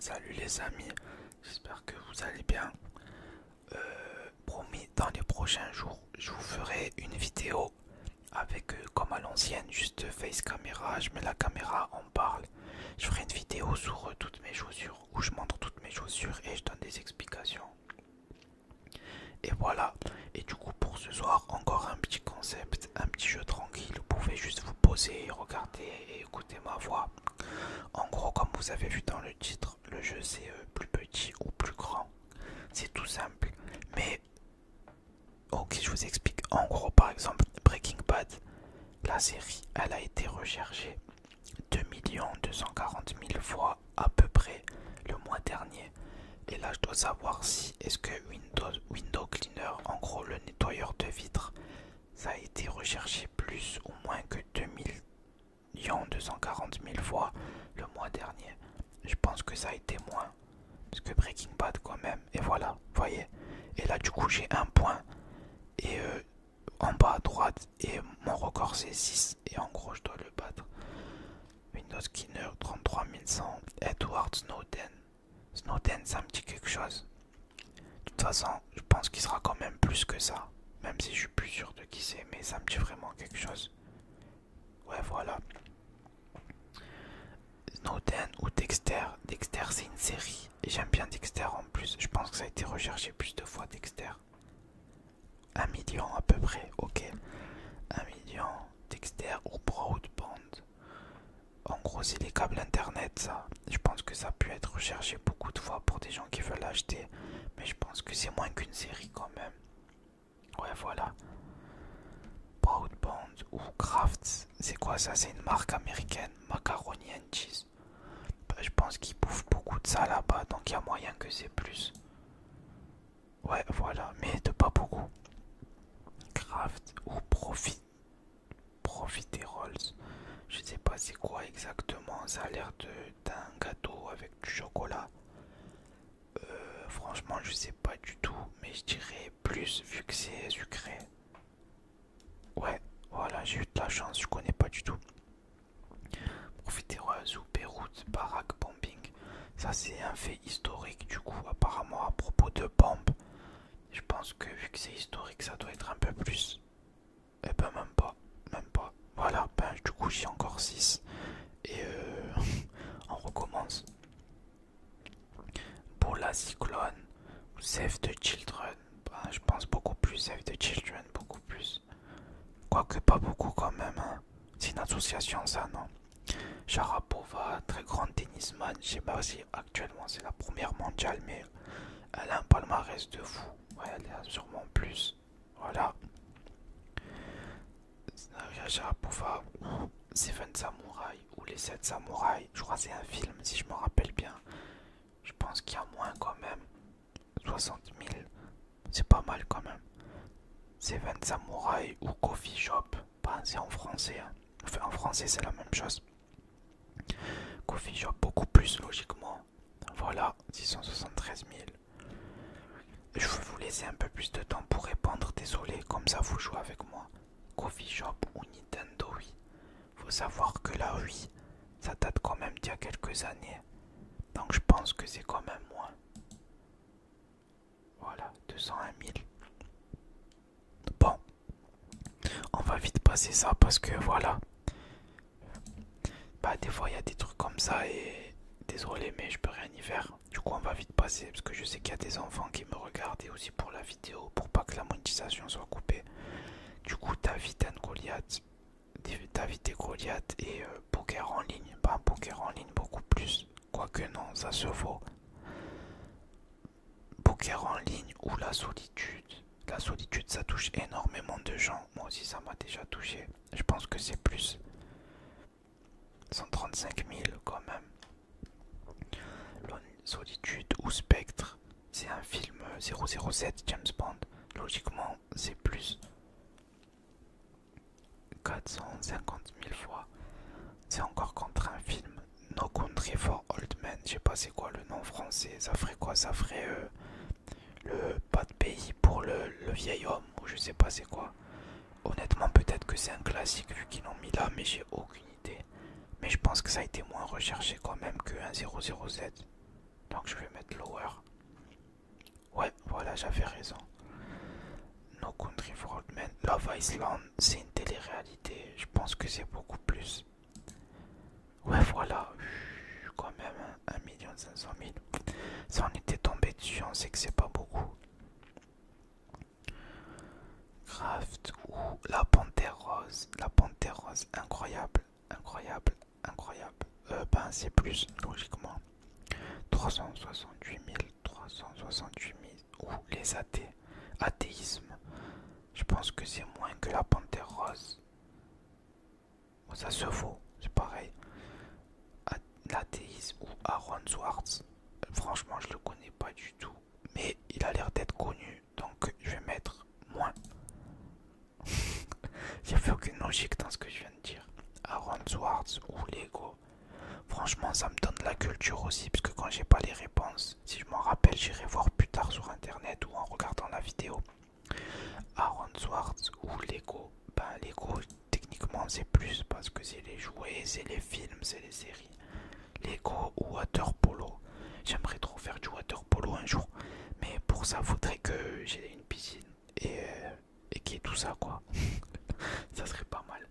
Salut les amis, j'espère que vous allez bien. Promis, dans les prochains jours, je vous ferai une vidéo avec, comme à l'ancienne, juste face caméra. Je mets la caméra, on parle. Je ferai une vidéo sur toutes mes chaussures, où je montre toutes mes chaussures et je donne des explications. Et voilà. Et du coup, pour ce soir, encore un petit concept, un petit jeu tranquille. Vous pouvez juste vous poser, regarder et écouter ma voix. En gros, comme vous avez vu dans le titre, le jeu c'est plus petit ou plus grand. C'est tout simple. Mais, ok, je vous explique. En gros, par exemple, Breaking Bad, la série, elle a été recherchée 2 240 000 fois à peu près le mois dernier. Et là, je dois savoir si est-ce que Window Cleaner, en gros le nettoyeur de vitres, ça a été recherché plus ou moins que 2 240 000 fois le mois dernier. Je pense que ça a été moins. Parce que Breaking Bad quand même. Et voilà, voyez. Et là du coup j'ai un point. Et en bas à droite. Et mon record c'est 6. Et en gros je dois le battre. Windows Skinner 33 100. Edward Snowden. Snowden ça me dit quelque chose. De toute façon je pense qu'il sera quand même plus que ça. Même si je suis plus sûr de qui c'est. Mais ça me dit vraiment quelque chose. Ouais voilà. Snowden ou Dexter. Dexter c'est une série. Et j'aime bien Dexter en plus. Je pense que ça a été recherché plus de fois Dexter. 1 million à peu près, ok. 1 million. Dexter ou Broadband. En gros c'est les câbles internet ça. Je pense que ça a pu être recherché beaucoup de fois pour des gens qui veulent l'acheter. Mais je pense que c'est moins qu'une série quand même. Ouais voilà. Broadband ou Kraft. C'est quoi ça? C'est une marque américaine. Macaroni and cheese. Je pense qu'ils bouffent beaucoup de ça là-bas, donc il y a moyen que c'est plus. Ouais, voilà, mais de pas beaucoup. Craft ou Profiteroles. Je sais pas c'est quoi exactement, ça a l'air d'un gâteau avec du chocolat. Franchement, je sais pas du tout, mais je dirais plus vu que c'est sucré. Ouais, voilà, j'ai eu de la chance, je connais pas du tout. Profiteroles ou Beyrouth, Barack Bombing. Ça c'est un fait historique du coup apparemment à propos de bombes. Je pense que vu que c'est historique ça doit être un peu plus. Eh ben même pas, même pas. Voilà, ben du coup j'ai encore 6. Et on recommence. Pour la cyclone ou Save the Children. Ben, je pense beaucoup plus Save the Children, beaucoup plus. Quoique pas beaucoup quand même. Hein. C'est une association ça non. Sharapova, très grande tennisman. Je sais pas si actuellement c'est la première mondiale, mais elle a un palmarès de fou. Ouais, elle a sûrement plus. Voilà. Sharapova ou Seven Samurai ou les 7 samouraïs. Je crois que c'est un film si je me rappelle bien. Je pense qu'il y a moins quand même. 60 000. C'est pas mal quand même. Seven Samurai ou Coffee Shop. Ben, c'est en français. Hein. Enfin, en français c'est la même chose. Coffee Shop beaucoup plus logiquement. Voilà, 673 000. Je vais vous laisser un peu plus de temps pour répondre, désolé, comme ça vous jouez avec moi. Coffee Shop ou Nintendo Wii. Faut savoir que la Wii, ça date quand même d'il y a quelques années. Donc je pense que c'est quand même moins. Voilà, 201 000. Bon, on va vite passer ça parce que voilà. Bah des fois il y a des trucs comme ça et désolé mais je peux rien y faire. Du coup on va vite passer parce que je sais qu'il y a des enfants qui me regardent et aussi pour la vidéo pour pas que la monétisation soit coupée. Du coup David and Goliath, David et Goliath et poker en ligne. Pas poker en ligne beaucoup plus. Quoique non ça se vaut. Poker en ligne ou la solitude. La solitude ça touche énormément de gens. Moi aussi ça m'a déjà touché. Je pense que c'est plus. 135 000 quand même. Solitude ou Spectre, c'est un film 007 James Bond. Logiquement, c'est plus. 450 000 fois. C'est encore contre un film. No Country for Old Men. Je sais pas c'est quoi le nom français. Ça ferait quoi? Ça ferait le pas de pays pour le vieil homme. Ou je sais pas c'est quoi. Honnêtement, peut-être que c'est un classique vu qu'ils l'ont mis là, mais j'ai aucune idée. Mais je pense que ça a été moins recherché quand même que un 007. Donc je vais mettre lower. Ouais, voilà, j'avais raison. No Country for Old Men. Love Island, c'est une télé-réalité. Je pense que c'est beaucoup plus. Ouais, voilà. Quand même, 1 500 000. Si on était tombé dessus, on sait que c'est pas beaucoup. Craft ou la Panthère Rose. La Panthère Rose, incroyable, incroyable, incroyable. Ben, c'est plus, logiquement. 368 000, 368 000. Ou les athées. Athéisme. Je pense que c'est moins que la Panthère Rose. Bon, ça se vaut, c'est pareil. L'athéisme ou Aaron Swartz. Franchement, je le connais pas du tout. Mais il a l'air d'être connu. Donc, je vais mettre moins. Il n'y a aucune logique dans ce que je viens de dire. Aaron Swartz ou Lego. Franchement, ça me donne de la culture aussi. Parce que quand j'ai pas les réponses, si je m'en rappelle, j'irai voir plus tard sur internet ou en regardant la vidéo. Aaron Swartz ou Lego. Ben, Lego, techniquement, c'est plus parce que c'est les jouets, c'est les films, c'est les séries. Lego ou water polo. J'aimerais trop faire du water polo un jour. Mais pour ça, faudrait que j'ai une piscine et qu'il y ait tout ça, quoi. Ça serait pas mal.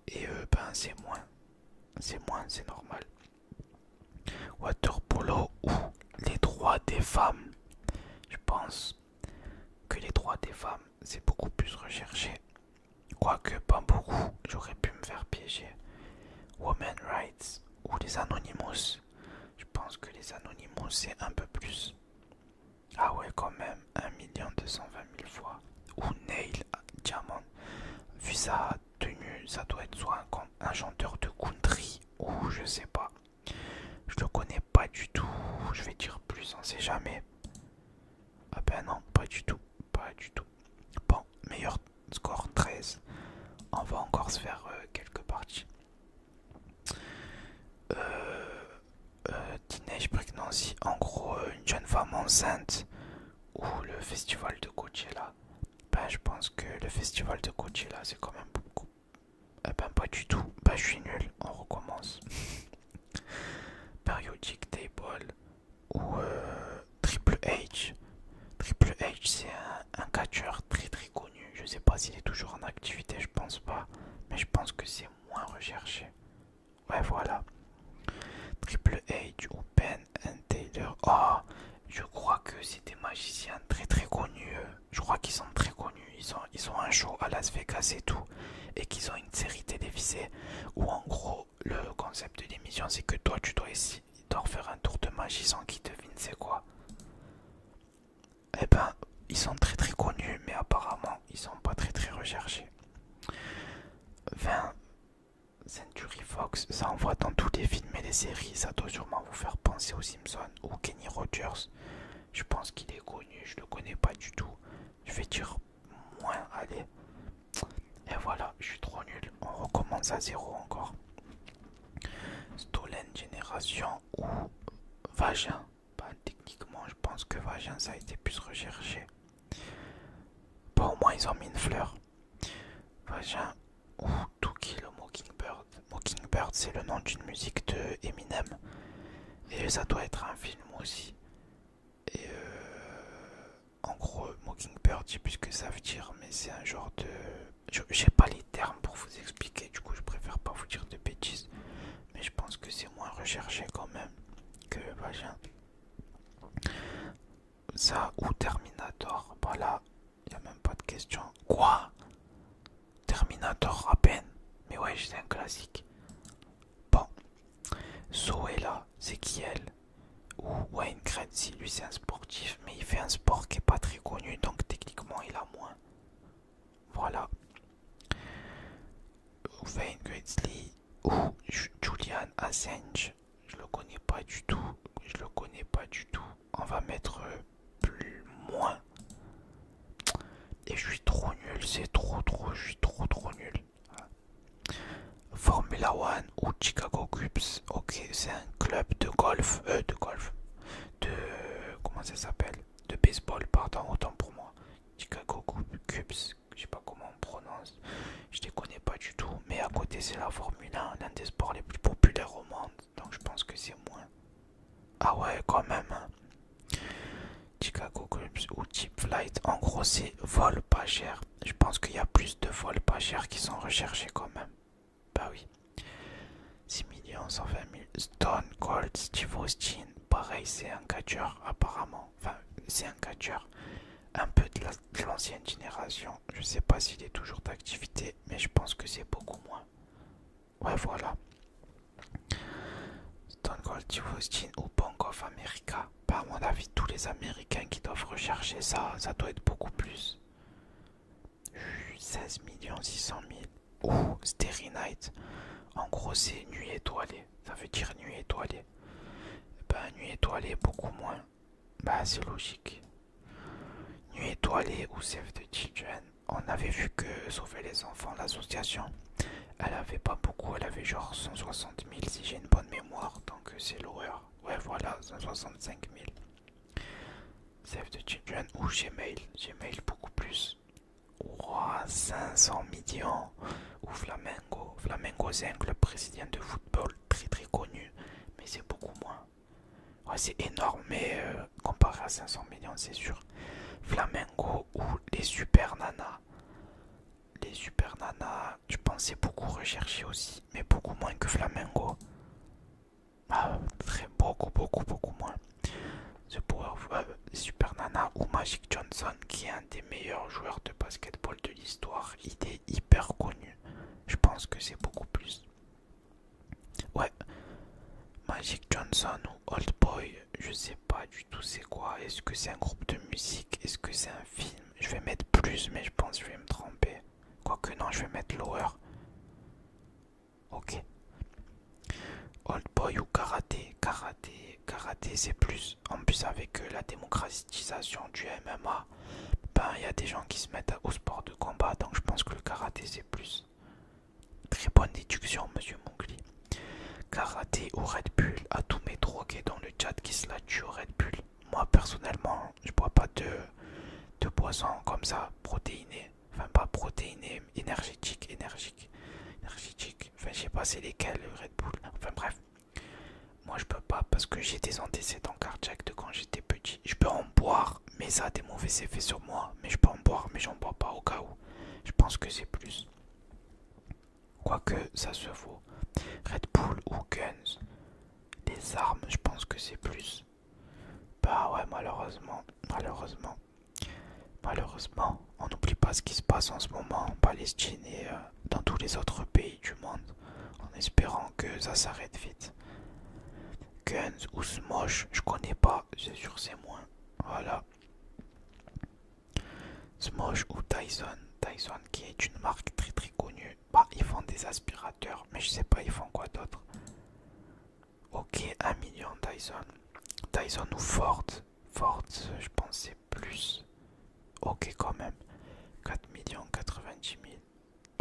Et ben, c'est moins. C'est moins, c'est normal. Water polo ou les droits des femmes. Je pense que les droits des femmes, c'est beaucoup plus recherché. Quoique pas beaucoup, j'aurais pu me faire piéger. Women Rights ou les Anonymous. Je pense que les Anonymous c'est un peu plus. Ah ouais, quand même, 1 220 000 fois. Ou Neil Diamond. Vu sa tenue, ça doit être soit un chanteur de country ou je sais pas. Je le connais pas du tout. Je vais dire plus, on sait jamais. Ah ben non, pas du tout. Pas du tout. Bon, meilleur score 13. On va encore se faire quelques parties. Teenage Pregnancy, en gros, une jeune femme enceinte ou le festival de Coachella. Ben, je pense que le festival de Coachella, c'est quand même beaucoup. Eh ben, pas du tout. Ben, je suis nul. On recommence. Periodic Table ou Triple H. Triple H, c'est un catcheur très très connu. Je sais pas s'il est toujours en activité, je pense pas. Mais je pense que c'est moins recherché. Ouais, voilà. Triple H ou Penn and Taylor. Oh, je crois que c'est des magiciens très très connus. Je crois qu'ils sont très connus. Ils ont un show à Las Vegas et tout. Et qu'ils ont une série télévisée où en gros le concept de l'émission c'est que toi tu dois essayer de faire un tour de magie sans qu'ils devinent c'est quoi. Eh ben ils sont très très connus mais apparemment ils sont pas très très recherchés. 20 Century Fox, ça envoie dans tous les films et les séries, ça doit sûrement vous faire penser aux Simpsons ou Kenny Rogers. Je pense qu'il est connu, je le connais pas du tout. Je vais dire moins, allez. Et voilà, je suis trop nul. On recommence à zéro encore. Stolen Génération ou Vagin. Bah, techniquement, je pense que Vagin, ça a été plus recherché. Bah, au moins, ils ont mis une fleur. Vagin ou To Kill a Mockingbird. Mockingbird, c'est le nom d'une musique de Eminem. Et ça doit être un film aussi. Et en gros, Mockingbird, je sais plus ce que ça veut dire, mais c'est un genre de... J'ai pas les termes pour vous expliquer, du coup je préfère pas vous dire de bêtises. Mais je pense que c'est moins recherché quand même que Vagin. Ça ou Terminator, voilà, y a même pas de question. Quoi? Terminator à peine? Mais ouais, c'est un classique. Bon, Zoé là, c'est qui elle? Ou Wayne Gretzky, lui c'est un sportif, mais il fait un sport qui est pas très connu, donc techniquement il a moins. Voilà. Wayne Gretzky ou Julian Assange, je le connais pas du tout. Je le connais pas du tout. On va mettre plus moins. Et je suis trop nul, c'est je suis trop nul. Formula One ou Chicago Cubs. Ok, c'est un club de golf, de comment ça s'appelle? De baseball, pardon, autant pour moi. Chicago Cubs, je sais pas comment on prononce. Je les connais pas du tout, mais à côté c'est la Formule 1, l'un des sports les plus populaires au monde. Donc je pense que c'est moins. Ah ouais, ouais, quand même. Hein. Chicago Clubs ou Cheap Flight, en gros c'est vol pas cher. Je pense qu'il y a plus de vols pas chers qui sont recherchés quand même. Bah oui. 6 millions 120 000. Stone Cold Steve Austin, pareil c'est un catcheur apparemment. Enfin c'est un catcheur un peu de l'ancienne génération. Je sais pas s'il est toujours d'activité, mais je pense que c'est beaucoup moins. Ouais voilà. Stone Cold Steve Austin ou Bank of America. Bah, à mon avis tous les Américains qui doivent rechercher ça, ça doit être beaucoup plus. 16 millions 600 000. Ouh, Starry Night. En gros, c'est nuit étoilée. Ça veut dire nuit étoilée. Ben, nuit étoilée, beaucoup moins. Bah, c'est logique. Nuit étoilée ou Save the Children. On avait vu que Sauver les enfants, l'association, elle avait pas beaucoup. Elle avait genre 160 000 si j'ai une bonne mémoire. Donc, c'est l'horreur. Ouais, voilà, 165 000. Save the Children ou Gmail. Gmail, beaucoup plus. Ouah, 500 millions. Ou Flamengo. Flamengo, c'est un club brésilien de football très très connu. Mais c'est beaucoup moins. Ouais, c'est énorme, mais comparé à 500 millions, c'est sûr. Flamengo ou les Super Nanas. Les Super Nanas, je pense c'est beaucoup recherché aussi. Mais beaucoup moins que Flamengo. Ah, beaucoup moins. The Power of Super Nana ou Magic Johnson, qui est un des meilleurs joueurs de basketball de l'histoire. Il est hyper connu. Je pense que c'est beaucoup plus. Ouais. Magic Johnson ou Old Boy, je sais pas du tout c'est quoi. Est-ce que c'est un groupe de musique? Est-ce que c'est un film? Je vais mettre plus, mais je pense que je vais me tromper. Quoique non, je vais mettre lower. Ok. Old Boy ou karaté. Karaté c'est plus. En plus avec la démocratisation du MMA, ben il y a des gens qui se mettent au sport de combat, donc je pense que le karaté c'est plus. Très bonne déduction, monsieur Mongli. Karaté ou Red Bull, à tous mes drogués dans le chat qui se la tuent au Red Bull. Moi personnellement, je bois pas de boisson comme ça, protéinées. Enfin pas protéinées, énergétiques. Enfin je sais pas c'est lesquels le Red Bull. Enfin bref. Moi je peux pas parce que j'ai des antécédents cardiaques de quand j'étais petit. Je peux en boire, mais ça a des mauvais effets sur moi. Mais je peux en boire, mais j'en bois pas au cas où. Je pense que c'est plus. Quoique ça se vaut. Red Bull ou Guns. Les armes, je pense que c'est plus. Bah ouais, malheureusement, on n'oublie pas ce qui se passe en ce moment en Palestine et dans tous les autres pays du monde, en espérant que ça s'arrête vite. Guns ou Smosh, je connais pas, c'est sûr c'est moins. Voilà. Smosh ou Dyson. Dyson qui est une marque très très connue. Bah ils font des aspirateurs, mais je sais pas ils font quoi d'autre. Ok, 1 million Dyson. Dyson ou Ford. Ford, je pense c'est plus. Ok quand même. 4 millions 90 000.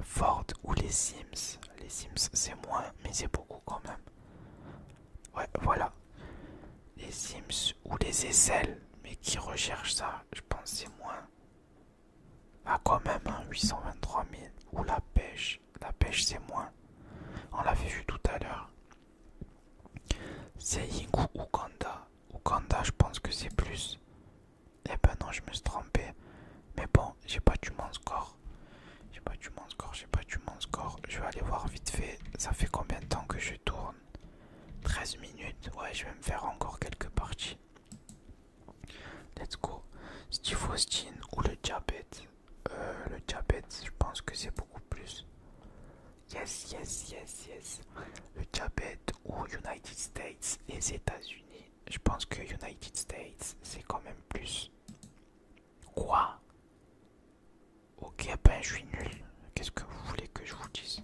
Ford ou les Sims. Les Sims c'est moins, mais c'est beaucoup quand même. Ouais, voilà. Les Sims ou les aisselles. Mais qui recherche ça? Je pense c'est moins. Ah quand même, hein, 823 000. Ou la pêche. La pêche c'est moins. On l'avait vu tout à l'heure. Saying ou Uganda. Uganda je pense que c'est plus. Eh ben non je me suis trompé. Mais bon, j'ai pas du mon score. J'ai pas du mon score. Je vais aller voir vite fait. Ça fait combien de temps que je tourne? 13 minutes. Ouais, je vais me faire encore quelques parties. Let's go. Steve Austin ou le diabète. Le diabète, je pense que c'est beaucoup plus. Yes. Le diabète ou United States, les États-Unis. Je pense que United States, c'est quand même plus. Quoi? Ok, ben je suis nul. Qu'est-ce que vous voulez que je vous dise?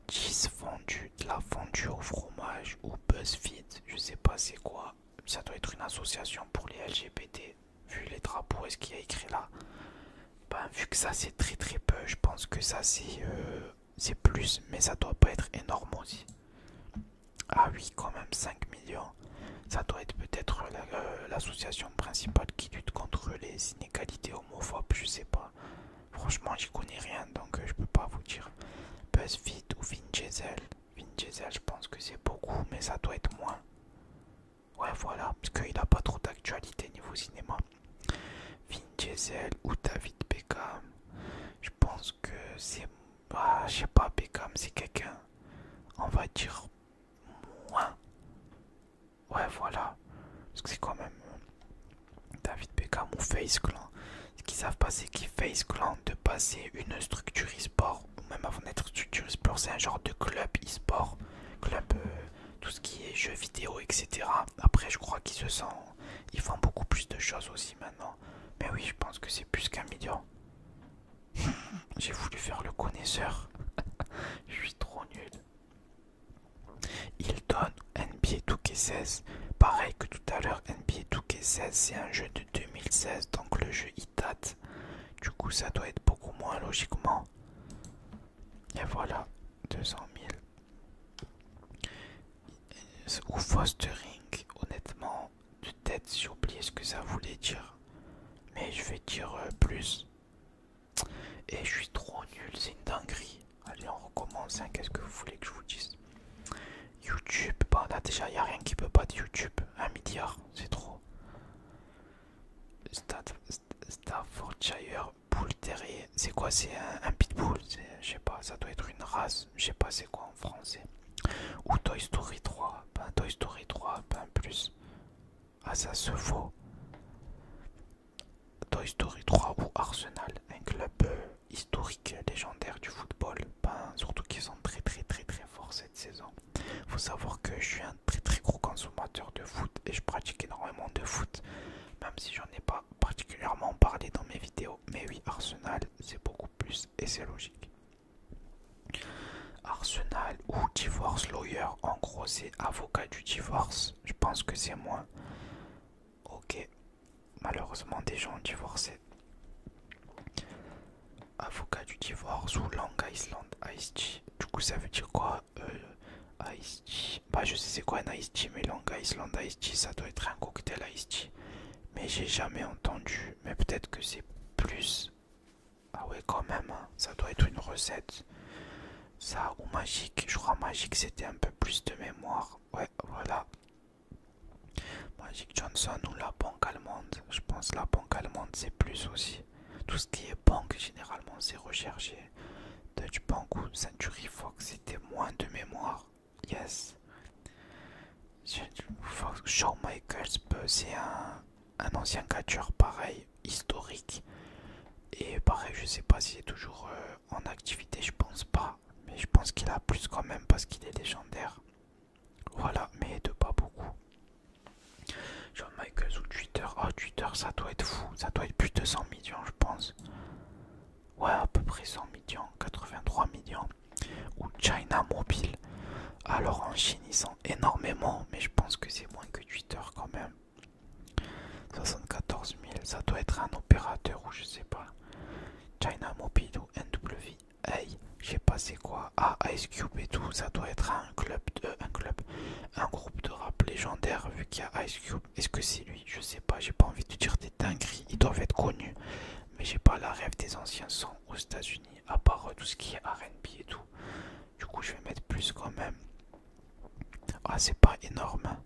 Cheese fondue, de la fondue au fromage ou BuzzFeed, je sais pas c'est quoi. Ça doit être une association pour les LGBT. Vu les drapeaux et ce qu'il y a écrit là. Ben vu que ça c'est très très peu, je pense que ça c'est plus, mais ça doit pas être énorme aussi. Ah oui, quand même 5 millions. Ça doit être peut-être l'association principale qui lutte contre les inégalités homophobes, je sais pas. Franchement, j'y connais rien, donc je peux pas vous dire. BuzzFeed ou Vin Diesel. Vin Diesel, je pense que c'est beaucoup, mais ça doit être moins. Ouais, voilà, parce qu'il n'a pas trop d'actualité niveau cinéma. Vin Diesel ou David Beckham. Je pense que c'est... Ah, je sais pas, Beckham, c'est quelqu'un, on va dire, moins. Ouais, voilà. Parce que c'est quand même David Beckham ou FaZe Clan. Ce qu'ils savent pas, c'est qu'ils FaZe Clan de passer une structure e-sport, ou même avant d'être structure e-sport, c'est un genre de club e-sport. Club, tout ce qui est jeux vidéo, etc. Après, je crois qu'ils se sentent... Ils font beaucoup plus de choses aussi maintenant. Mais oui, je pense que c'est plus qu'un million. J'ai voulu faire le connaisseur. Je suis trop nul. Il donne NBA 2K16. Pareil que tout à l'heure, NBA 2K16 c'est un jeu de 2016, donc le jeu il date. Du coup ça doit être beaucoup moins logiquement. Et voilà, 200 000. Ou fostering, honnêtement, de tête j'ai oublié ce que ça voulait dire. Mais je vais dire plus. Et je suis trop nul, c'est une dinguerie. Allez, on recommence, hein. Qu'est-ce que vous voulez que je vous dise? YouTube, bah là déjà il n'y a rien qui peut battre YouTube. 1 milliard, c'est trop. Staffordshire Bull Terrier, c'est quoi? C'est un pitbull? Je sais pas, ça doit être une race. Je sais pas c'est quoi en français. Ou Toy Story 3, ben Toy Story 3, ben plus. Ah ça se vaut. Toy Story 3 ou Arsenal, un club historique, légendaire du football. Ben, surtout qu'ils sont très forts cette saison. Faut savoir que je suis un très gros consommateur de foot et je pratique énormément de foot, même si j'en ai pas particulièrement parlé dans mes vidéos. Mais oui, Arsenal, c'est beaucoup plus et c'est logique. Arsenal ou Divorce Lawyer, en gros c'est avocat du divorce. Je pense que c'est moins. Ok, malheureusement des gens ont divorcé. Avocat du divorce ou Long Island Iced Tea. Du coup ça veut dire quoi? Iced Tea. Bah je sais c'est quoi un Iced Tea, mais Long Island Iced Tea ça doit être un cocktail Iced Tea. Mais j'ai jamais entendu. Mais peut-être que c'est plus. Ah ouais quand même, hein. Ça doit être une recette. Ça ou Magique. Je crois Magique c'était un peu plus de mémoire. Ouais voilà. Magic Johnson ou la banque allemande. Je pense la banque allemande c'est plus aussi. Tout ce qui est banque généralement c'est recherché. Deutsche Bank ou Century Fox c'était moins de mémoire. Yes. Shawn Michaels c'est un ancien catcheur pareil, historique. Et pareil je sais pas s'il est toujours en activité, je pense pas. Mais je pense qu'il a plus quand même parce qu'il est légendaire. Voilà, mais de pas beaucoup. Shawn Michaels ou Twitter. Oh Twitter ça doit être fou. Ça doit être plus de 100 millions je pense. Ouais à peu près 100 millions. 83 millions. Ou China Mobile. Alors en Chine ils sont énormément. Mais je pense que c'est moins que Twitter quand même. 74 000. Ça doit être un opérateur ou je sais pas. China Mobile ou NWA. Je sais pas c'est quoi. Ah Ice Cube et tout. Ça doit être un groupe de rap légendaire vu qu'il y a Ice Cube. Est-ce que c'est lui? Je sais pas, j'ai pas envie de dire des dingueries. Ils doivent être connus. Mais j'ai pas la rêve des anciens sons aux États-Unis. À part tout ce qui est RB et tout. Du coup, je vais mettre plus quand même. Ah, c'est pas énorme.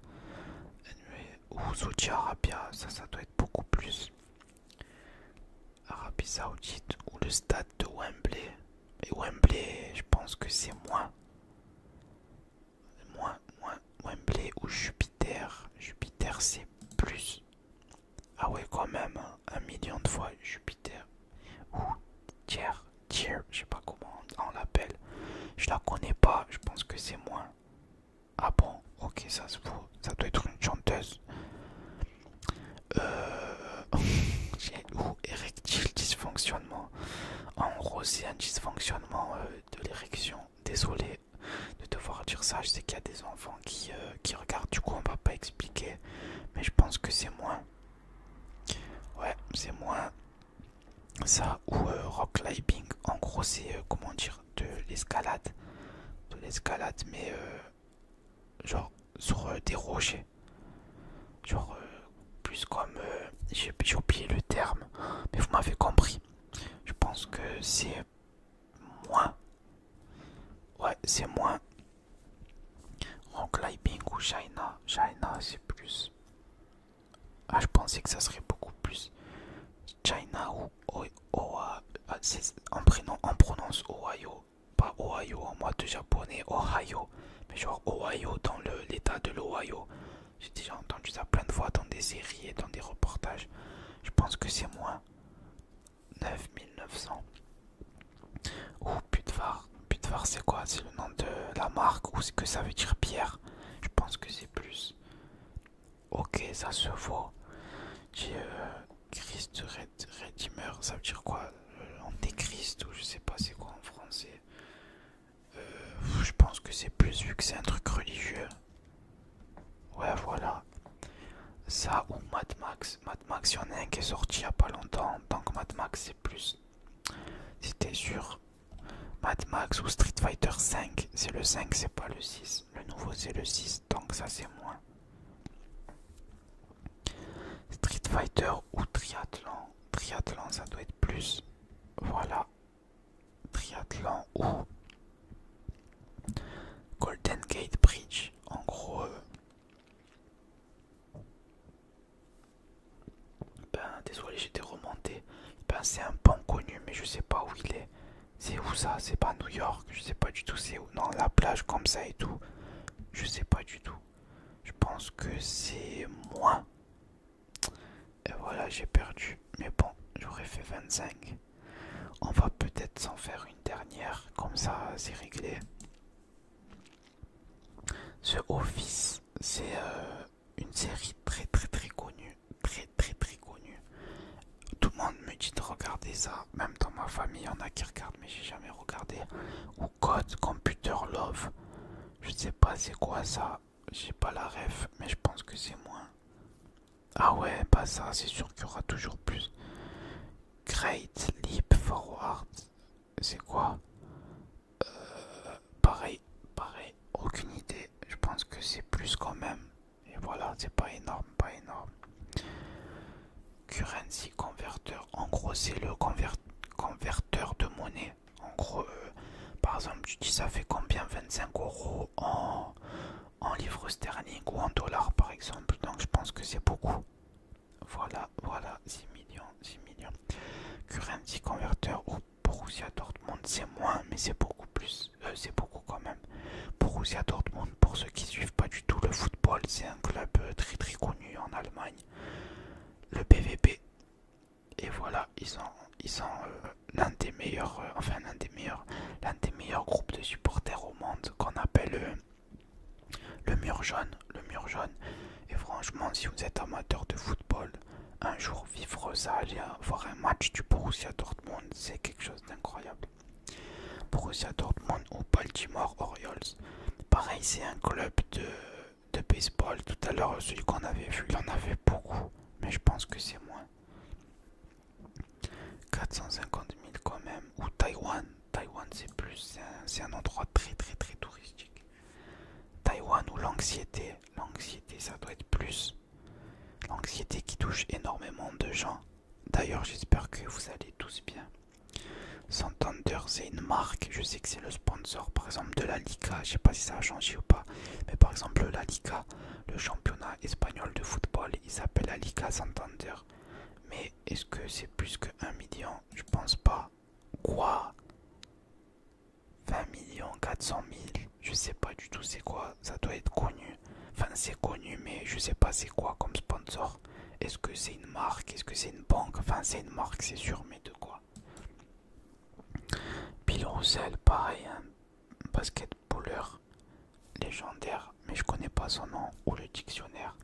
Ou Saudi Arabia, ça doit être beaucoup plus. Arabie Saoudite ou le stade de Wembley. Et Wembley, je pense que c'est moins. Wembley ou Jupiter. Jupiter c'est plus. Ah ouais quand même, hein. 1 million de fois Jupiter. Ou Tier, je sais pas comment on l'appelle. Je la connais pas, je pense que c'est moins. Ah bon, ok ça se vaut. Ça doit être une chanteuse. Ou érectile dysfonctionnement. En gros c'est un dysfonctionnement de l'érection. Désolé de devoir dire ça, je sais qu'il y a des enfants qui regardent, du coup on va pas expliquer, mais je pense que c'est moins. Ouais, c'est moins. Ça ou rock climbing, en gros c'est comment dire, de l'escalade. De l'escalade, mais genre sur des rochers. Genre plus comme. J'ai oublié le terme, mais vous m'avez compris. Je pense que c'est moins. Ouais, c'est moins. Rock Climbing ou China. China, c'est plus. Ah, je pensais que ça serait beaucoup plus. China ou en prénom, on prononce Ohio. Pas Ohio en mode japonais, Ohio. Mais genre Ohio dans l'état de l'Ohio. J'ai déjà entendu ça plein de fois dans des séries et dans des reportages. Je pense que c'est moins. 9900. Ou Putvar. Putvar c'est quoi? C'est le nom de la marque ou ce que ça veut dire pierre? Je pense que c'est plus. Ok, ça se vaut. J'ai Christ Redeemer, ça veut dire quoi? Antéchrist ou je sais pas c'est quoi en français. Je pense que c'est plus vu que c'est un truc religieux. Ouais voilà. Ça ou Mad Max. Mad Max, il y en a un qui est sorti il y a pas longtemps. Donc Mad Max c'est plus. C'était sûr. Mad Max ou Street Fighter 5. C'est le 5, c'est pas le 6. Le nouveau c'est le 6, donc ça c'est moins. Street Fighter ou triathlon. Triathlon ça doit être plus. Voilà. Triathlon ou Golden Gate Bridge. En gros, désolé, j'étais remonté. Ben, c'est un pont connu, mais je sais pas où il est. C'est où ça? C'est pas New York. Je sais pas du tout c'est où. Non, la plage comme ça et tout. Je sais pas du tout. Je pense que c'est moins. Et voilà, j'ai perdu. Mais bon, j'aurais fait 25. On va peut-être s'en faire une dernière. Comme ça, c'est réglé. The Office, c'est une série très très très connue. Très très très connue. Tout le monde me dit de regarder ça. Même dans ma famille, il y en a qui regardent, mais j'ai jamais regardé. Ou Code Computer Love. Je sais pas c'est quoi ça. J'ai pas la ref, mais je pense que c'est moins. Ah ouais, pas ça, c'est sûr qu'il y aura toujours plus. Great Leap Forward. C'est quoi? Pareil, pareil, aucune idée. Je pense que c'est plus quand même. Et voilà, c'est pas énorme, pas énorme. Currency Converter. En gros, c'est le converteur de monnaie. En gros, par exemple, tu dis ça fait combien? 25 euros en livres sterling ou en dollars par exemple. Donc je pense que c'est beaucoup. Voilà, voilà, 6 millions, 6 millions. Currency Converter ou Borussia Dortmund, c'est moins, mais c'est beaucoup plus. C'est beaucoup quand même. Borussia Dortmund, pour ceux qui suivent pas du tout le football, c'est un club très très connu en Allemagne. Le BVB. Et voilà, ils sont l'un des meilleurs, l'un des meilleurs groupes de supporters au monde qu'on appelle le mur jaune. Le mur jaune. Et franchement, si vous êtes amateur de football, un jour vivre ça, aller voir un match du Borussia Dortmund, c'est quelque chose d'incroyable. Borussia Dortmund ou Baltimore Orioles. Pareil, c'est un club de baseball. Tout à l'heure, celui qu'on avait vu, il en avait beaucoup, mais je pense que c'est moins. 450 000 quand même. Ou Taïwan. Taïwan, c'est plus. C'est un endroit très très très touristique. Taïwan ou l'anxiété. L'anxiété, ça doit être plus. L'anxiété qui touche énormément de gens. D'ailleurs, j'espère que vous allez tous bien. Santander, c'est une marque. Je sais que c'est le sponsor, par exemple, de la Liga. Je sais pas si ça a changé ou pas. Mais par exemple, la Liga, le championnat espagnol de football, il s'appelle la Liga Santander. Mais est-ce que c'est plus que 1 million? Je pense pas. Quoi? 20 millions 400 000? Je sais pas du tout c'est quoi. Ça doit être connu. Enfin c'est connu mais je sais pas c'est quoi comme sponsor. Est-ce que c'est une marque? Est-ce que c'est une banque? Enfin c'est une marque c'est sûr mais de quoi? Bill Russell pareil un basketballer légendaire mais je connais pas son nom. Ou le dictionnaire.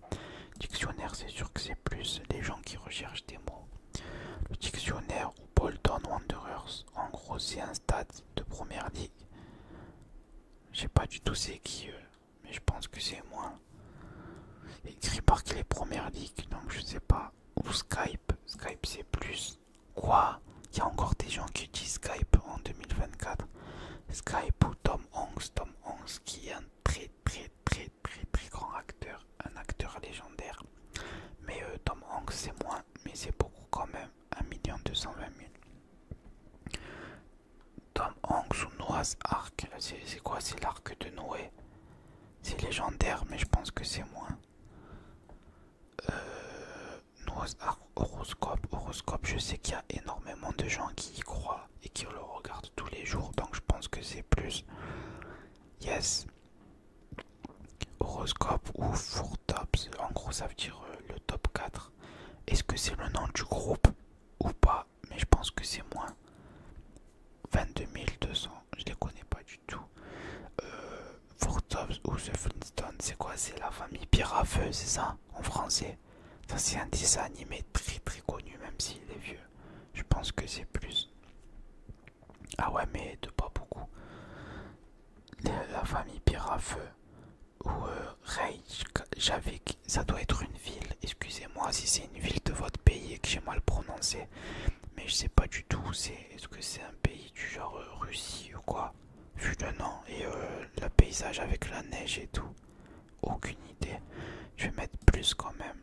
Dictionnaire c'est sûr que c'est plus les gens qui recherchent des mots. Le dictionnaire ou Bolton Wanderers. En gros c'est un stade de première ligue. Je sais pas du tout c'est qui mais je pense que c'est moins. Écrit par les premières ligues, donc je sais pas. Ou Skype. Skype c'est plus. Quoi? Il y a encore des gens qui utilisent Skype en 2024. Skype ou Tom Hanks. Tom Hanks qui est un très très très très très grand acteur. Un acteur légendaire. Mais Tom Hanks c'est moins. Mais c'est beaucoup quand même. 1 220 000. Tom Hanks ou Noah's Ark. C'est quoi? C'est l'arc de Noé. C'est légendaire, mais je pense que c'est moins. Horoscope, je sais qu'il y a énormément de gens qui y croient et qui le regardent tous les jours, donc je pense que c'est plus. Yes. Horoscope ou Four Tops, en gros ça veut dire le top 4. Est-ce que c'est le nom du groupe ou pas? Mais je pense que c'est moins. 22 200, je les connais pas du tout. Four Tops ou The Flintstones, c'est quoi? C'est la famille Pierre à Feu, c'est ça en français? Ça c'est un dessin animé très très connu même s'il est vieux. Je pense que c'est plus. Ah ouais mais de pas beaucoup. La famille Pierre à Feu ou Reykjavik, ça doit être une ville. Excusez-moi si c'est une ville de votre pays et que j'ai mal prononcé. Mais je sais pas du tout, est-ce que c'est un pays du genre Russie ou quoi? Vu le nom et le paysage avec la neige et tout. Aucune idée. Je vais mettre plus quand même,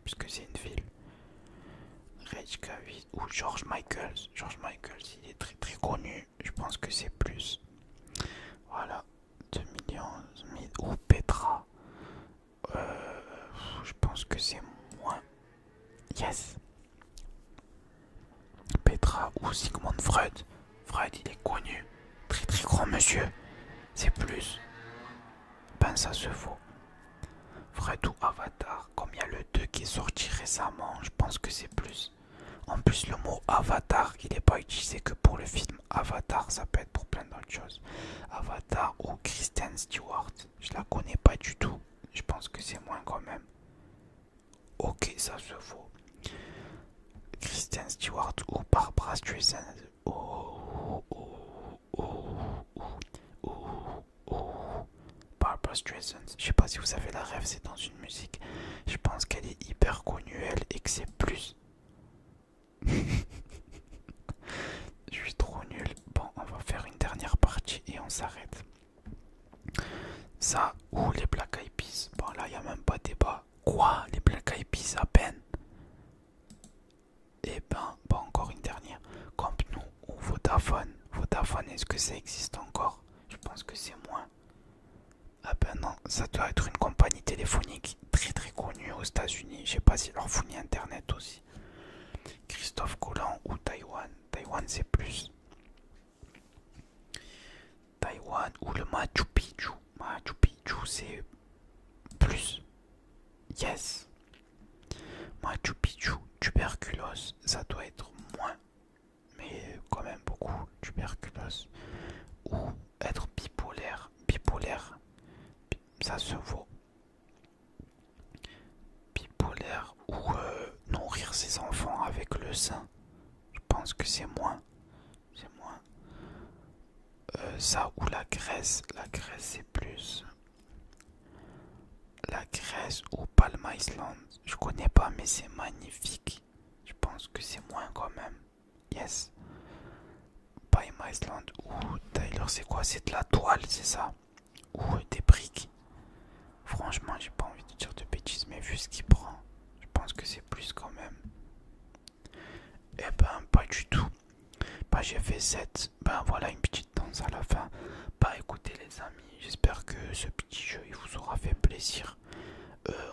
puisque c'est une ville. Reykjavik ou George Michael. George Michael, il est très très connu. Je pense que c'est plus. Voilà. 2 millions, ou Petra. Je pense que c'est moins. Yes. Petra ou Sigmund Freud. Freud, il est connu. Très très grand monsieur. C'est plus. Ben ça se vaut. Freud ou Avatar. Comme il y a le 2 qui est sorti récemment, je pense que c'est plus. En plus, le mot Avatar, il n'est pas utilisé que pour le film Avatar, ça peut être pour plein d'autres choses. Avatar ou Kristen Stewart, je la connais pas du tout. Je pense que c'est moins quand même. Ok, ça se vaut. Kristen Stewart ou Barbara Streisand. Barbara Streisand. Je sais pas si vous savez la rêve, c'est dans une musique. Je pense qu'elle est hyper connue elle et que c'est plus. Je suis trop nul. Bon, on va faire une dernière partie et on s'arrête. Ça ou les Black Eyed Peas. Bon, là, il n'y a même pas débat. Quoi? Les Black Eyed Peas à peine? Eh ben, pas encore une dernière. Camp Nou ou Vodafone. Vodafone, est-ce que ça existe encore? Je pense que c'est moins. Ah ben non, ça doit être une compagnie téléphonique très très connue aux États-Unis. Je sais pas si leur fournit internet aussi. Christophe Colomb ou Taïwan. Taïwan c'est plus. Taïwan ou le Machu Picchu. Machu Picchu c'est plus. Yes. Machu Picchu, tuberculose, ça doit être moins. Mais quand même beaucoup, tuberculose. Ou être bipolaire. Bipolaire, ça se vaut. Bipolaire ou nourrir ses enfants avec le sein. Je pense que c'est moins. C'est moins. Ça ou la Grèce. La Grèce c'est plus. La Grèce ou Palm Island. Je connais pas mais c'est magnifique. Je pense que c'est moins quand même. Yes. Palm Island ou Tyler c'est quoi? C'est de la toile c'est ça? Ou des briques? Franchement j'ai pas envie de dire de bêtises mais vu ce qu'il prend. Je pense que c'est plus quand même. Eh ben pas du tout. Bah j'ai fait 7. Ben voilà une petite danse à la fin. Bah écoutez les amis, j'espère que ce petit jeu il vous aura fait plaisir.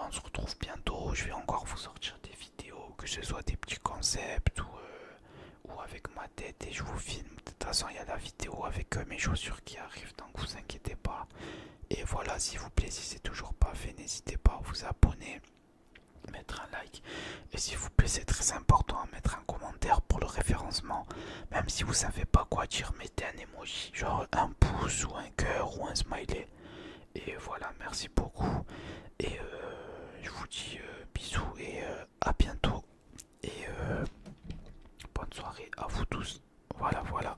On se retrouve bientôt. Je vais encore vous sortir des vidéos, que ce soit des petits concepts ou avec ma tête et je vous filme. De toute façon il y a la vidéo avec mes chaussures qui arrivent, donc vous inquiétez pas. Et voilà, s'il vous plaît, si c'est toujours pas fait, n'hésitez pas à vous abonner, mettre un like et s'il vous plaît c'est très important à mettre un commentaire pour le référencement. Même si vous savez pas quoi dire, mettez un emoji, genre un pouce ou un cœur ou un smiley. Et voilà, merci beaucoup et je vous dis bisous et à bientôt et bonne soirée à vous tous. Voilà.